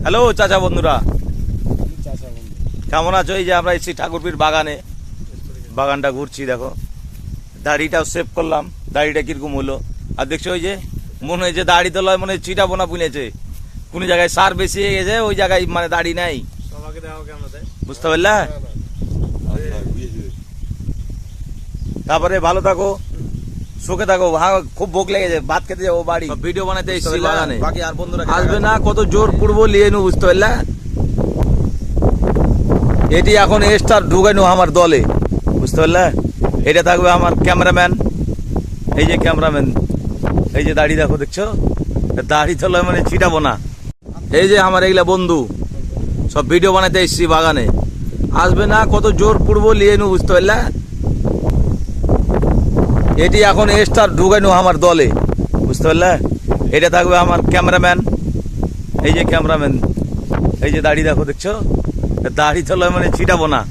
Hello চাচা বন্ধুরা, কেমন আছো? এই যে আমরা এসেছি ঠাকুরপীর বাগানে, বাগানটা ঘুরছি। দেখো দাড়িটাও সেভ করলাম, দাড়িটা কিরকম হলো। আর দেখছো ওই যে মনে হয় যে দাড়ি তো লয়, মনে হয় চিটা বোনা বুনেছে। কোন জায়গায় সার বেশি হয়ে গেছে, ওই জায়গায় মানে দাড়ি নাই, বুঝতে পারলা? তারপরে ভালো থাকো, সুখে থাকো। খুব ভোগ লেগেছে, ভাত খেতে যাবো বাড়ি, ভিডিও বানাতে এসেছি বাগানে। বাকি আর বন্ধুরা আসবে না, কত জোর পূর্ব লিয়ে নু, বুঝতে পারলা? এটি এখন স্টার ঢুকাইনু আমার দলে, বুঝতে পারলা? এটা থাকবে আমার ক্যামেরাম্যান। এই যে ক্যামেরাম্যান, এই যে দাড়ি দেখো, দেখছো? দাড়ি তো লয়, মানে ছিটাবো না। এই যে আমার এগুলা বন্ধু, সব ভিডিও বানাতে এসেছি বাগানে। আসবে না, কত জোর পূর্ব লিয়ে নু, বুঝতে পারলা? এটি এখন স্টার ঢুকাইনু আমার দলে, বুঝতে পারলা? এটা থাকবে আমার ক্যামেরাম্যান। এই যে ক্যামেরাম্যান, এই যে দাড়ি দেখো, দেখছো? দাড়ি তো লয়, মানে ছিটাবো না।